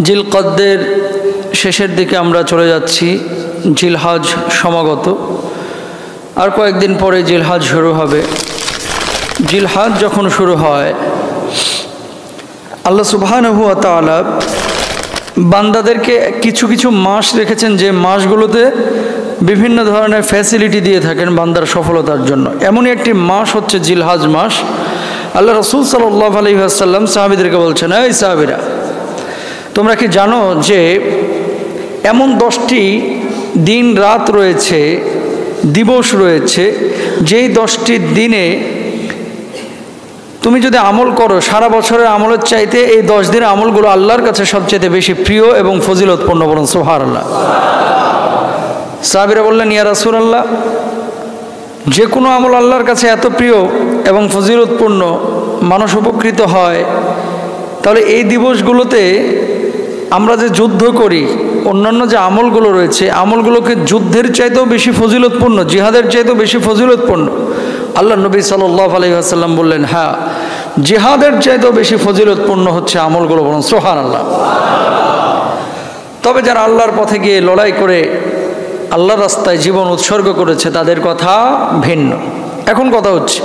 জিলকদ্দের শেষের দিকে আমরা চলে যাচ্ছি। জিলহজ সমাগত, আর কয়েকদিন পরে জিলহজ শুরু হবে। জিলহজ যখন শুরু হয়, আল্লাহ সুবহানাহু ওয়া তাআলা বান্দাদেরকে কিছু কিছু মাস রেখেছেন, যে মাসগুলোতে বিভিন্ন ধরনের ফ্যাসিলিটি দিয়ে থাকেন বান্দার সফলতার জন্য। এমনই একটি মাস হচ্ছে জিলহজ মাস। আল্লাহ রাসূল সাল্লাল্লাহু আলাইহি ওয়াসাল্লাম সাহাবীদেরকে বলছেন, এই সাহাবীরা, তোমরা কি জানো যে এমন 10টি দিন রাত রয়েছে, দিবস রয়েছে, যেই 10টি দিনে তুমি যদি আমল করো, সারা বছরের আমলের চাইতে এই 10 দিনের আমলগুলো আল্লাহর কাছে সবচেয়ে বেশি প্রিয় এবং ফজিলতপূর্ণ। বলুন সুবহানাল্লাহ। সাহাবীরা বললেন, ইয়া রাসূলুল্লাহ, যে কোনো আমল আল্লাহর কাছে এত প্রিয় এবং ফজিলতপূর্ণ, মানুষ উপকৃত হয়, তাহলে এই দিবসগুলোতে আমরা যে যুদ্ধ করি, অন্যান্য যে আমলগুলো রয়েছে, আমলগুলোকে যুদ্ধের চাইতেও বেশি ফজিলতপূর্ণ, জিহাদের চাইতেও বেশি ফজিলতপূর্ণ। আল্লাহ নবী সাল্লাল্লাহু আলাইহি ওয়াসাল্লাম বললেন, হ্যাঁ, জিহাদের চাইতেও বেশি ফজিলতপূর্ণ হচ্ছে আমলগুলো। বলুন সুবহানাল্লাহ। তবে যারা আল্লাহর পথে গিয়ে লড়াই করে আল্লাহর রাস্তায় জীবন উৎসর্গ করেছে, তাদের কথা ভিন্ন। এখন কথা হচ্ছে,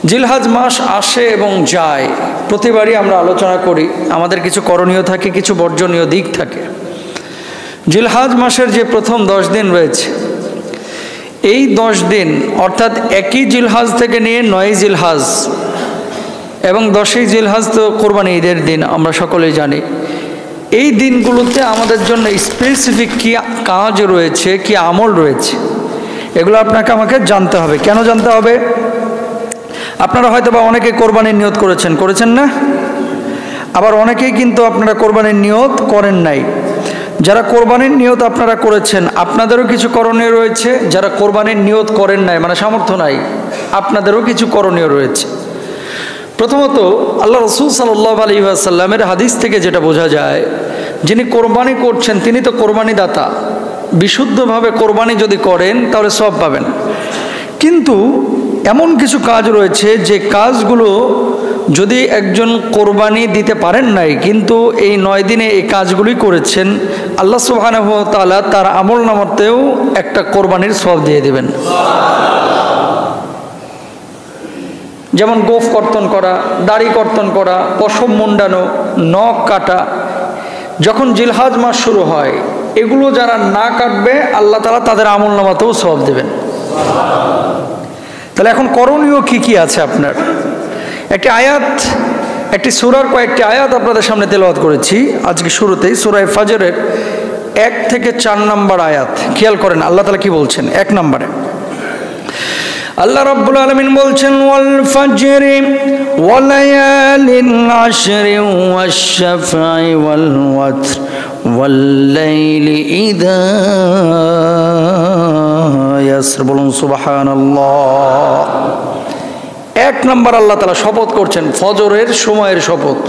জিলহজ মাস আসে এবং যায়, প্রতিবারই আমরা আলোচনা করি, আমাদের কিছু করণীয় থাকে, কিছু বর্জনীয় দিক থাকে। জিলহজ মাসের যে প্রথম 10 দিন রয়েছে, এই 10 দিন অর্থাৎ 1ই জিলহজ থেকে নিয়ে 9ই জিলহজ এবং 10ই জিলহজ তো কোরবানি ঈদের দিন, আমরা সকলেই জানি। এই দিনগুলোতে আমাদের জন্য স্পেসিফিক কি কাজ রয়েছে, কি আমল রয়েছে, এগুলো আপনাকে আমাকে জানতে হবে। কেন জানতে হবে? আপনারা হয়তো বা অনেকে কোরবানির নিয়ত করেছেন না? আবার অনেকেই কিন্তু আপনারা কোরবানির নিয়ত করেন নাই। যারা কোরবানির নিয়ত আপনারা করেছেন, আপনাদেরও কিছু করণীয় রয়েছে। যারা কোরবানির নিয়ত করেন নাই, মানে সামর্থ্য নাই, আপনাদেরও কিছু করণীয় রয়েছে। প্রথমত, আল্লাহ রাসূল সাল্লাল্লাহু আলাইহি ওয়াসাল্লামের হাদিস থেকে যেটা বোঝা যায়, যিনি কোরবানি করছেন তিনি তো কোরবানি দাতা, বিশুদ্ধভাবে কোরবানি যদি করেন তাহলে সওয়াব পাবেন। কিন্তু এমন কিছু কাজ রয়েছে, যে কাজগুলো যদি একজন কোরবানি দিতে পারেন নাই, কিন্তু এই 9 দিনে এই কাজগুলি করেছেন, আল্লাহ সুবহানাহু ওয়া তাআলা তার আমলনামাতেও একটা কোরবানির সওয়াব দিয়ে দেবেন। যেমন গোঁফ কর্তন করা, দাড়ি কর্তন করা, পশম মুন্ডানো, নখ কাটা। যখন জিলহজ মাস শুরু হয়, এগুলো যারা না কাটবে, আল্লাহ তাআলা তাদের আমলনামাতেও সওয়াব দেবেন। তাহলে এখন করণীয় কি কি আছে আপনার? একটি আয়াত, একটি সূরার কয়েকটি আয়াত আপনাদের সামনে তেলাওয়াত করেছি আজকে শুরুতেই। সূরা ফাজরের 1 থেকে 4 নম্বর আয়াত খেয়াল করেন, আল্লাহ তাআলা কি বলছেন। 1 নম্বরে আল্লাহ রাব্বুল আলামিন বলছেন, ওয়াল ফাজরি ওয়া লায়ালিন আশরি ওয়াশ শাফঈ ওয়াল ওয়াতর ওয়াল লাইলি ইযা ইয়াসর। বলুন সুবহানাল্লাহ। 1 নম্বর আল্লাহ তাআলা শপথ করছেন ফজরের সময়ের শপথ।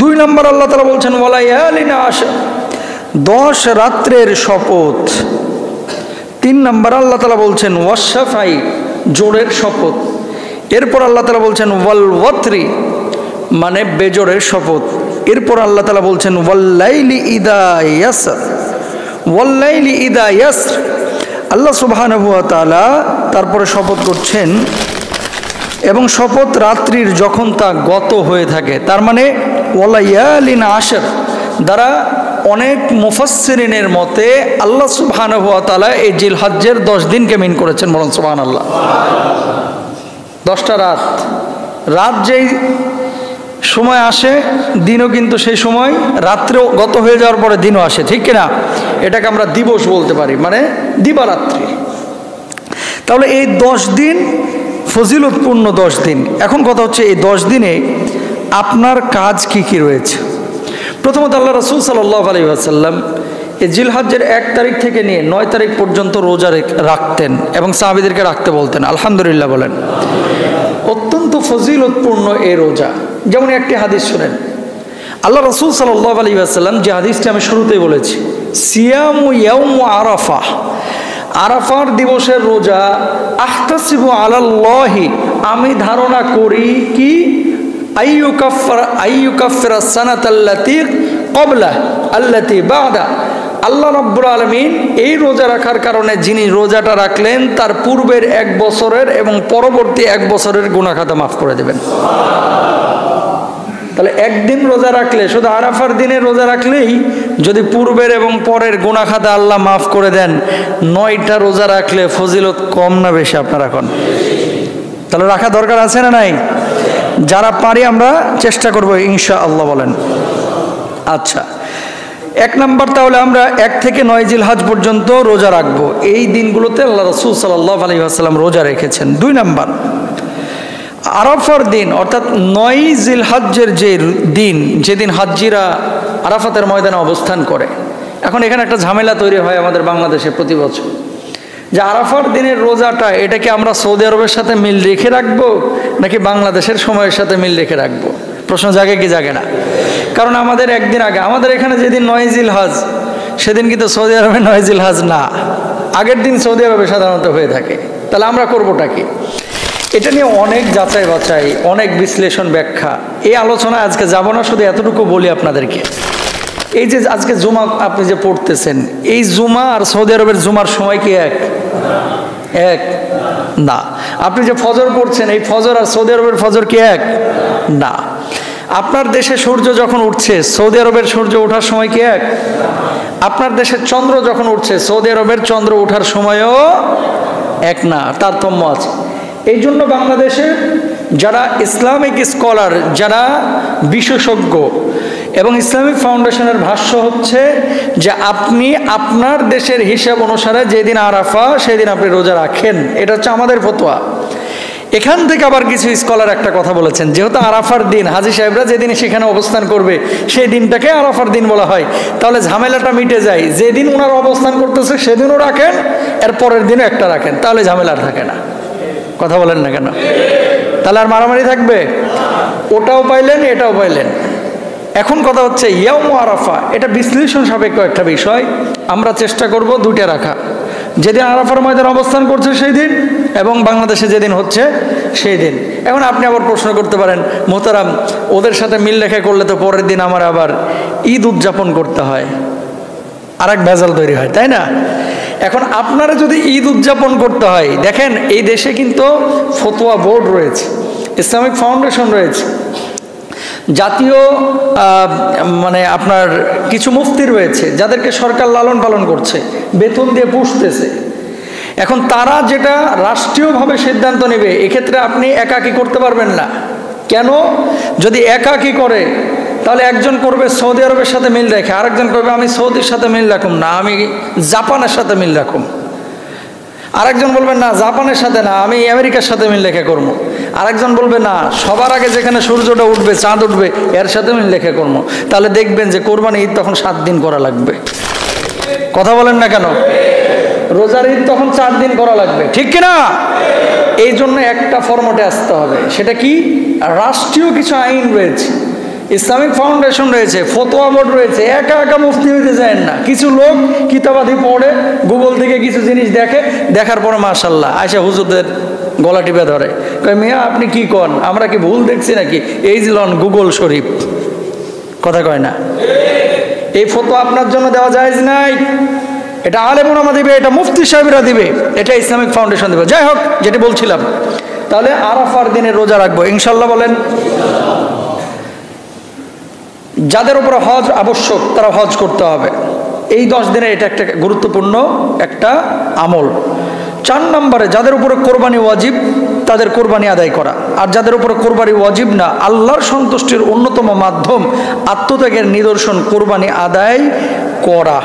2 নম্বর আল্লাহ তাআলা বলছেন ওয়া লায়ালিন আশর, 10 রাত্রের শপথ। 3 নম্বর আল্লাহ তাআলা বলছেন ওয়াশ শাফঈ, জোড়ের শপথ। এরপর আল্লাহ তাআলা বলছেন ওয়াল ওয়াতরি, মানে বেজোড়ের শপথ। এরপর আল্লাহ তাআলা বলছেন ওয়াল লাইলি ইযা ইয়াসর, ওয়াল লাইলি ইযা ইয়াসর। আল্লাহ সুবহানাহু ওয়া তাআলা তারপরে শপথ করছেন, এবং শপথ রাত্রির যখন তা গত হয়ে থাকে। তার মানে ওয়ালায়ালিন আশর দ্বারা অনেক মুফাসসিরিনের মতে আল্লাহ সুবহানাহু ওয়া তাআলা এই জিলহজ্জের 10 দিনকে মিন করেছেন। বলুন সুবহানাল্লাহ। 10টা রাত, রাত যেই সময় আসে, দিনও কিন্তু সেই সময়, রাত্রেও গত হয়ে যাওয়ার পরে দিনও আসে, ঠিক কিনা? এটাকে আমরা দিবস বলতে পারি, মানে দিবারাত্রি। তাহলে এই 10 দিন ফজিলতপূর্ণ 10 দিন। এখন কথা হচ্ছে, এই 10 দিনে আপনার কাজ কি কি রয়েছে। প্রথমত, আল্লাহ রাসূল সাল্লাল্লাহু আলাইহি ওয়াসাল্লাম এই জিলহজ্জের 1 তারিখ থেকে নিয়ে 9 তারিখ পর্যন্ত রোজা রাখতেন এবং সাহাবীদেরকে রাখতে বলতেন। আলহামদুলিল্লাহ বলেন। অত্যন্ত ফজিলতপূর্ণ এই রোজা। যেমন একটি হাদিস শুনেন, আল্লাহ রাসূল সাল্লাল্লাহু আলাইহি ওয়াসাল্লাম যে হাদিসটি আমি শুরুতেই বলেছি, সিয়ামু ইয়াউম আরাফা, আরাফার দিবসের রোজা আহতাসিবু আলাল্লাহি, আমি ধারণা করি কি আইয়ুকাফিরা সানাতাল্লাতী ক্বাবলা আল্লাতী বা'দা, আল্লাহ রাব্বুল আলামিন এই রোজা রাখার কারণে যিনি রোজাটা রাখলেন তার পূর্বের 1 বছরের এবং পরবর্তী 1 বছরের গুনাহ খাতা মাফ করে দেবেন। তাহলে একদিন রোজা রাখলে, শুধু আরাফার দিনে রোজা রাখলেই যদি পূর্বের এবং পরের গুনাহ খাতা আল্লাহ মাফ করে দেন, 9টা রোজা রাখলে ফজিলত কম না বেশি আপনারা এখন? তাহলে রাখা দরকার আছে না নাই? যারা পারি আমরা চেষ্টা করব ইনশাআল্লাহ, বলেন। আচ্ছা, 1 নাম্বার, তাহলে আমরা 1 থেকে 9 জিলহজ পর্যন্ত রোজা রাখবো। এই দিনগুলোতে আল্লাহ রাসূল সাল্লাল্লাহু আলাইহি ওয়াসাল্লাম রোজা রেখেছেন। 2 নাম্বার, আরাফার দিন অর্থাৎ 9 জিলহজ্জের যে দিন, যেদিন হাজ্জিরা আরাফাতের ময়দানে অবস্থান করে। এখন এখানে একটা ঝামেলা তৈরি হয় আমাদের বাংলাদেশে প্রতি বছর, যে আরাফার দিনের রোজাটা এটা কি আমরা সৌদি আরবের সাথে মিল রেখে রাখবো নাকি বাংলাদেশের সময়ের সাথে মিল রেখে রাখবো? প্রশ্ন জাগে কি জাগে না? কারণ আমাদের একদিন আগে, আমাদের এখানে যেদিন 9 জিলহজ সেদিন কিন্তু সৌদি আরবে 9 জিলহজ না, আগের দিন সৌদি আরবে সাধারণত হয়ে থাকে। তাহলে আমরা করবোটা কি? এটা নিয়ে অনেক যাচাই বাছাই, অনেক বিশ্লেষণ, ব্যাখ্যা, এই আলোচনায় আজকে যাব না। শুধু এতটুকু বলি আপনাদেরকে, এই যে আজকে জুমা আপনি যে পড়তেছেন, এই জুমা আর সৌদি আরবের জুমার সময় কি এক না? আপনি যে ফজর পড়ছেন, এই ফজর আর সৌদি আরবের ফজর কি এক না? আপনার দেশে সূর্য যখন উঠছে, সৌদি আরবের সূর্য ওঠার সময় কি এক? আপনার দেশের চন্দ্র যখন উঠছে, সৌদি আরবের চন্দ্র ওঠার সময়ও এক না, তারতম্য আছে। এই জন্য বাংলাদেশে যারা ইসলামিক স্কলার, যারা বিশেষজ্ঞ, এবং ইসলামিক ফাউন্ডেশনের ভাষ্য হচ্ছে যে আপনি আপনার দেশের হিসাব অনুসারে যেদিন আরাফা সেদিন আপনি রোজা রাখেন, এটা হচ্ছে আমাদের ফতোয়া। এখান থেকে আবার কিছু স্কলার একটা কথা বলেছেন, যেহেতু আরাফার দিন হাজী সাহেবরা যেদিন সেখানে অবস্থান করবে সেই দিনটাকে আরাফার দিন বলা হয়, তাহলে ঝামেলাটা মিটে যায়। যেদিন ওনারা অবস্থান করতেছে সেদিনও রাখেন, এর পরের দিনও একটা রাখেন, তাহলে ঝামেলা থাকে না। কথা বলেন না কেন? তাহলে আর মারামারি থাকবে? ওটাও পাইলেন, এটাও পাইলেন। এখন কথা হচ্ছে ইয়াউম আরাফা, এটা বিশ্লেষণ সাপেক্ষ একটা বিষয়। আমরা চেষ্টা করব 2টা রাখা, যেদিন আরাফার ময়দানে অবস্থান করছে সেই দিন এবং বাংলাদেশে যেদিন হচ্ছে সেই দিন। এখন আপনি আবার প্রশ্ন করতে পারেন, মোহতারাম ওদের সাথে মিল রেখে করলে তো পরের দিন আমার আবার ঈদ উদযাপন করতে হয়, আর এক ভেজাল তৈরি হয়, তাই না? এখন আপনারা যদি ঈদ উদযাপন করতে হয়, দেখেন এই দেশে কিন্তু ফতোয়া বোর্ড রয়েছে, ইসলামিক ফাউন্ডেশন রয়েছে, জাতীয় মানে আপনার কিছু মুফতি রয়েছে যাদেরকে সরকার লালন পালন করছে, বেতন দিয়ে পুষতেছে। এখন তারা যেটা রাষ্ট্রীয়ভাবে সিদ্ধান্ত নেবে, এক্ষেত্রে আপনি একাকী করতে পারবেন না। কেন? যদি একাকী করে তাহলে একজন করবে সৌদি আরবের সাথে মিল রেখে, আরেকজন করবে আমি সৌদির সাথে মিল রাখুম না, আমি জাপানের সাথে মিল রাখুম। আরেকজন বলবেন না জাপানের সাথে না, আমি আমেরিকার সাথে মিল রেখে করবো। আরেকজন বলবে না, সবার আগে যেখানে সূর্যটা উঠবে, চাঁদ উঠবে, এর সাথে মিল রেখে করবো। তাহলে দেখবেন যে কোরবানি ঈদ তখন 7 দিন করা লাগবে। কথা বলেন না কেন? রোজার ঈদ তখন 4 দিন করা লাগবে, ঠিক কিনা? এই জন্য একটা ফরম্যাটে আসতে হবে। সেটা কি? রাষ্ট্রীয় কিছু আইন রয়েছে, ইসলামিক ফাউন্ডেশন রয়েছে, ফতোয়া বোর্ড রয়েছে। একা একা মুফতি হইতে চান না। কিছু লোক কিতাবাদি পড়ে, গুগল থেকে কিছু জিনিস দেখে, দেখার পরে মাশাআল্লাহ আয়সা হুজুরদের গলা টিপে ধরে, কয় মিয়া আপনি কি কন, আমরা কি ভুল দেখছি নাকি? এই যে লন গুগল শরীফ, কথা কয় না? এই ফতোয়া আপনার জন্য দেওয়া জায়েজ নাই। এটা আলেম ওলামা দিবে, এটা মুফতি সাহেবরা দিবে, এটা ইসলামিক ফাউন্ডেশন দিবে। যাই হোক, যেটি বলছিলাম, তাহলে আরাফার দিনে রোজা রাখবো ইনশাল্লাহ, বলেন। যাদের উপরে হজ আবশ্যক তারা হজ করতে হবে। এই 10 দিনে এটা একটা গুরুত্বপূর্ণ একটা আমল। 4 নম্বরে, যাদের উপরে কোরবানি ওয়াজিব তাদের কোরবানি আদায় করা, আর যাদের উপরে কোরবানি ওয়াজিব না, আল্লাহর সন্তুষ্টির অন্যতম মাধ্যম আত্মত্যাগের নিদর্শন কোরবানি আদায় করা।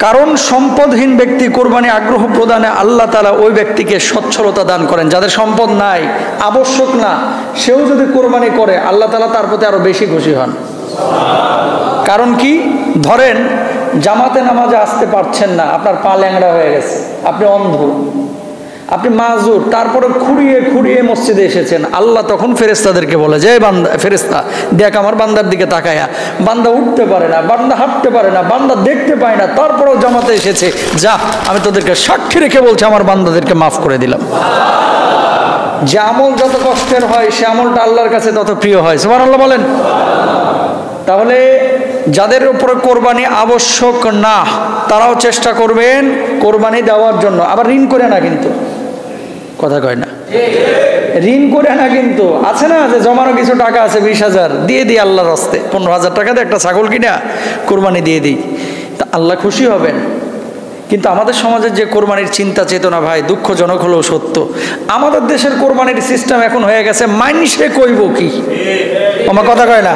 কারণ সম্পদহীন ব্যক্তি কোরবানি আগ্রহ প্রদানে আল্লাহ তাআলা ওই ব্যক্তিকে সচ্ছলতা দান করেন। যাদের সম্পদ নাই, আবশ্যক না, সেও যদি কোরবানি করে আল্লাহ তাআলা তার প্রতি আরো বেশি খুশি হন। কারণ কি? ধরেন জামাতে নামাজে আসতে পারছেন না, আপনার পা ল্যাংড়া হয়ে গেছে, আপনি অন্ধ, আপনি মাজুর, তারপরে খুঁড়িয়ে খুঁড়িয়ে মসজিদে এসেছেন। আল্লাহ তখন ফেরেশতাদেরকে বলে যে বান্দা, ফেরেশতা দেখ আমার বান্দার দিকে তাকায়া, বান্দা উঠতে পারে না, বান্দা হাঁটতে পারে না, বান্দা দেখতে পায় না, তারপরেও জামাতে এসেছে, যা আমি তোদেরকে সাক্ষী রেখে বলছি আমার বান্দাদেরকে মাফ করে দিলাম। যে আমল যত কষ্টের হয় সে আমলটা আল্লাহর কাছে তত প্রিয় হয়। সুবহানাল্লাহ বলেন। তাহলে যাদের উপরে কোরবানি আবশ্যক না তারাও চেষ্টা করবেন কোরবানি দেওয়ার জন্য। আবার ঋণ করে না, কিন্তু কথা কয় না, ঋণ করে না, কিন্তু আছে না যে জমানো কিছু টাকা আছে 20,000 দিয়ে দিই আল্লাহর রাস্তায়, 15,000 টাকা দিয়ে একটা ছাগল কিনা কোরবানি দিয়ে দিই, তা আল্লাহ খুশি হবেন। কিন্তু আমাদের সমাজের যে কোরবানির চিন্তা চেতনা ভাই, দুঃখজনক হলেও সত্য, আমাদের দেশের কোরবানির সিস্টেম এখন হয়ে গেছে মাইনসে কইব কি, আমার কথা কয় না।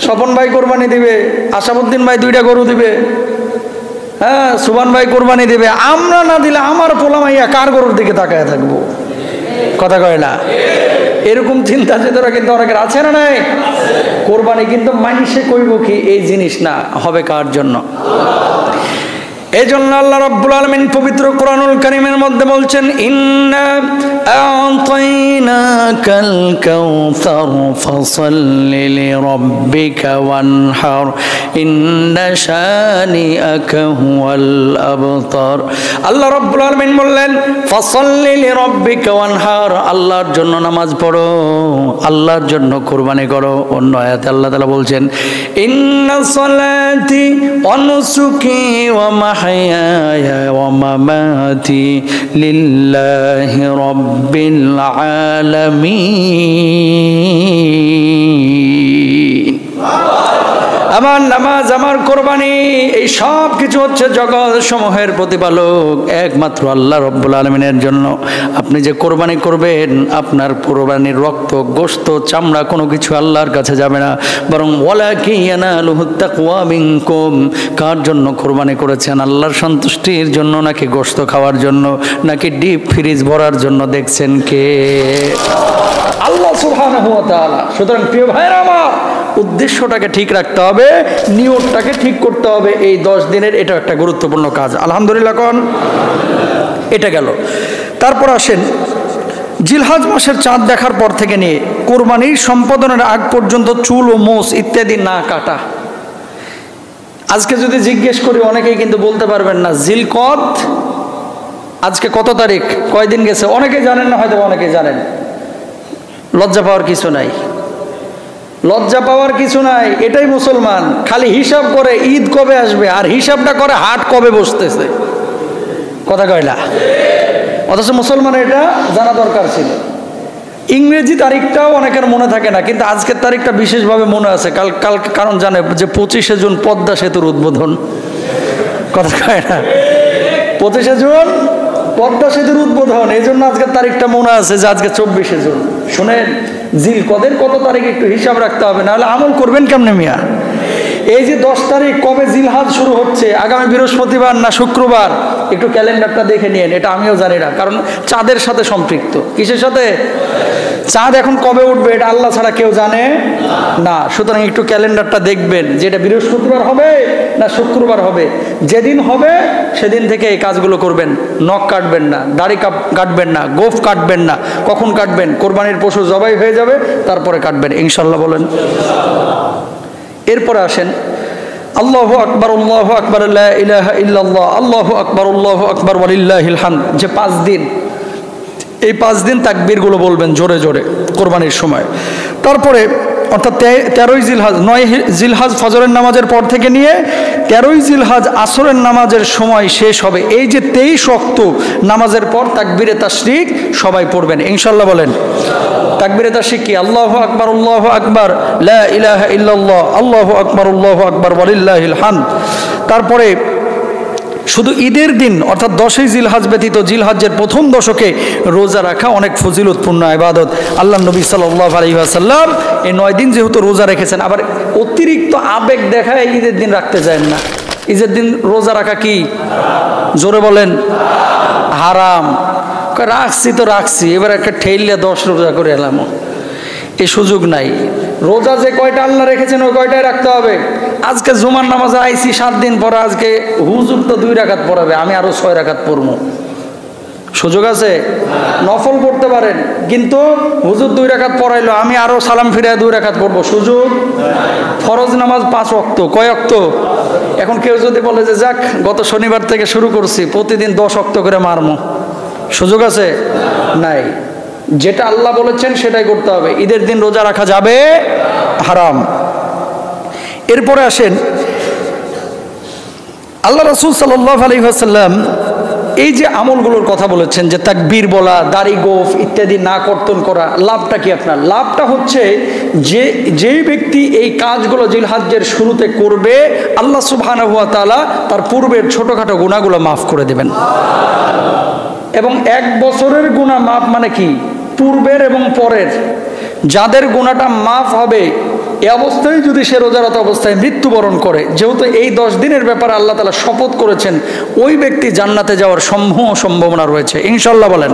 স্বপন ভাই কোরবানি দিবে, আশাবুদ্দিন ভাই 2টা গরু দিবে, হ্যাঁ সুবান ভাই কোরবানি দিবে, আমরা না দিলে আমার পোলামাইয়া কার গরুর দিকে তাকায় থাকবো, কথা কয় না। এরকম চিন্তা চেতনা কিন্তু অনেকের আছে না নাই? কোরবানি কিন্তু মাইনসে কইব কি এই জিনিস না, হবে কার জন্য? এই জন্য আল্লাহ রাব্বুল আলামিন পবিত্র কোরআনুল কারীমের মধ্যে বলছেন, ইন্না আ'তাইনাকাল কাউসার ফাসাল্লি লিরাব্বিকা ওয়ানহার ইন্না শানিআকা হুয়াল আবতার। আল্লাহ রাব্বুল আলামিন বললেন, ফাসাল্লি লিরাব্বিকা ওয়ানহার, আল্লাহর জন্য নামাজ পড়ো, আল্লাহর জন্য কুরবানি করো। অন্য আয়াতে আল্লাহ তাআলা বলছেন, ইন্না সালাতি ওয়া নুসুকি ওয়া মাহইয়ায়া ওয়া মামাতি লিল্লাহি রাব্বিল আলামিন। আমার নামাজ, আমার কোরবানি, এই সব কিছু হচ্ছে জগৎ সমূহের প্রতিপালক একমাত্র আল্লাহ রাব্বুল আলামিনের জন্য। আপনি যে কোরবানি করবেন, আপনার কোরবানির রক্ত, গোশত, চামড়া কোনো কিছু আল্লাহর কাছে যাবে না, বরং ওয়ালাকিন ইয়ানালুহুত তাকওয়া মিনকুম। কার জন্য কোরবানি করেছেন? আল্লাহর সন্তুষ্টির জন্য নাকি গোশত খাওয়ার জন্য, নাকি ডিপ ফ্রিজ ভরার জন্য? দেখছেন কে? আল্লাহ সুবহানাহু ওয়া তাআলা। সুতরাং প্রিয় ভাইরা আমার, উদ্দেশ্যটাকে ঠিক রাখতে হবে, নিয়তটাকে ঠিক করতে হবে। এই 10 দিনের এটা একটা গুরুত্বপূর্ণ কাজ। আলহামদুলিল্লাহ কোন এটা গেল। তারপর আসেন জিলহজ মাসের চাঁদ দেখার পর থেকে নিয়ে কোরবানির সম্পাদনের আগ পর্যন্ত চুল ও মোষ ইত্যাদি না কাটা। আজকে যদি জিজ্ঞেস করি অনেকেই কিন্তু বলতে পারবেন না জিলকদ আজকে কত তারিখ, কয়দিন গেছে, অনেকেই জানেন না, হয়তো অনেকেই জানেন। লজ্জা পাওয়ার কিছু নাই, লজ্জা পাওয়ার কিছু নাই। এটাই মুসলমান, খালি হিসাব করে ঈদ কবে আসবে আর হিসাবটা করে হাট কবে বসতেছে, কথা কয় না। অথচ মুসলমান এটা জানা দরকার ছিল। ইংরেজি তারিখটাও অনেকের মনে থাকে না, কিন্তু আজকের তারিখটা বিশেষভাবে মনে আছে। কারণ জানে যে 25শে জুন পদ্মা সেতুর উদ্বোধন, কথা কয় না। 25শে জুন পদ্মা সেতুর উদ্বোধন, এই জন্য আজকের তারিখটা মনে আছে যে আজকে 24শে জুন। শুনেন, জিলকদের কত তারিখ একটু হিসাব রাখতে হবে, নাহলে আমল করবেন কেমনে মিয়া? এই যে 10 তারিখ কবে জিলহজ শুরু হচ্ছে, আগামী বৃহস্পতিবার না শুক্রবার, একটু ক্যালেন্ডারটা দেখে নিন। এটা আমিও জানি না, কারণ চাঁদের সাথে সম্পৃক্ত। কিসের সাথে? চাঁদ এখন কবে উঠবে এটা আল্লাহ ছাড়া কেউ জানে না। সুতরাং একটু ক্যালেন্ডারটা দেখবেন যে এটা বৃহস্পতিবার হবে না শুক্রবার হবে। যেদিন হবে সেদিন থেকে এই কাজগুলো করবেন। নখ কাটবেন না, দাড়ি কাটবেন না, গোঁফ কাটবেন না। কখন কাটবেন? কোরবানির পশু জবাই হয়ে যাবে তারপরে কাটবেন, ইনশাল্লাহ বলেন। এরপরে আসেন আল্লাহু আকবার, আল্লাহু আকবার, লা ইলাহা ইল্লাল্লাহ, আল্লাহু আকবার, আল্লাহু আকবার, ওয়ালিল্লাহিল হামদ। যে 5 দিন, এই 5 দিন তাকবীরগুলো বলবেন জোরে জোরে কোরবানির সময়। তারপরে অর্থাৎ 13ই জিলহজ, 9 জিলহজ ফজরের নামাজের পর থেকে নিয়ে 13ই জিলহজ আসরের নামাজের সময় শেষ হবে। এই যে 23 ওয়াক্ত নামাজের পর তাকবীরে তাশরিক সবাই পড়বেন, ইনশাল্লাহ বলেন। তাকবীরে তাশরিক কি? আল্লাহু আকবার, আল্লাহু আকবার, লা ইলাহা ইল্লাল্লাহ, আল্লাহু আকবার, আল্লাহু আকবার, ওয়ালিল্লাহিল হামদ। তারপরে শুধু ঈদের দিন অর্থাৎ 10ই জিলহজ ব্যতীত জিলহজের প্রথম দশকে রোজা রাখা অনেক ফজিলতপূর্ণ ইবাদত। আল্লাহ নবী সাল্লাল্লাহু আলাইহি ওয়াসাল্লাম এই 9 দিন যেহেতু রোজা রেখেছেন, আবার অতিরিক্ত আবেগ দেখায় ঈদের দিন রাখতে চান না। ঈদের দিন রোজা রাখা কি? জোরে বলেন, হারাম। রাখছি তো রাখছি, এবার একটা ঠেইলে 10 রোজা করে এলাম, এই সুযোগ নাই। রোজা যে কয়টা আল্লাহ রেখেছেন ওই কয়টাই রাখতে হবে। আজকে জুমার নামাজে আইছি 7 দিন পরে, আজকে হুজুর তো 2 রাকাত পড়াবে, আমি আরো 6 রাকাত পড়বো, সুযোগ আছে? নফল পড়তে পারেন, কিন্তু হুজুর 2 রাকাত পড়াইলো, আমি আরো সালাম ফিরায় 2 রাকাত পড়বো, সুযোগ? ফরজ নামাজ 5 ওয়াক্ত, কয় ওয়াক্ত? এখন কেউ যদি বলে যে যাক গত শনিবার থেকে শুরু করছি, প্রতিদিন 10 ওয়াক্ত করে মারমো, সুযোগ আছে? নাই। যেটা আল্লাহ বলেছেন সেটাই করতে হবে। ঈদের দিন রোজা রাখা যাবে, হারাম। এরপরে আসেন, আল্লাহ রাসূল সাল্লাল্লাহু আলাইহি ওয়াসাল্লাম এই যে আমলগুলোর কথা বলেছেন, যে তাকবীর বলা, দাড়ি গোফ ইত্যাদি না কর্তন করা, লাভটা কি আপনার? লাভটা হচ্ছে যেই ব্যক্তি এই কাজগুলো জিলহজ্জের শুরুতে করবে, আল্লাহ সুবহানাহু ওয়া তাআলা তার পূর্বের ছোটখাটো গুনাহগুলো মাফ করে দেবেন। এবং 1 বছরের গুনাহ মাফ মানে কি? পূর্বের এবং পরের। যাদের গুনাহটা মাফ হবে এ অবস্থায় যদি সে রোজারত অবস্থায় মৃত্যুবরণ করে, যেহেতু এই 10 দিনের ব্যাপারে আল্লাহ তাআলা শপথ করেছেন, ওই ব্যক্তি জান্নাতে যাওয়ার সম্ভাবনা রয়েছে ইনশাআল্লাহ। বলেন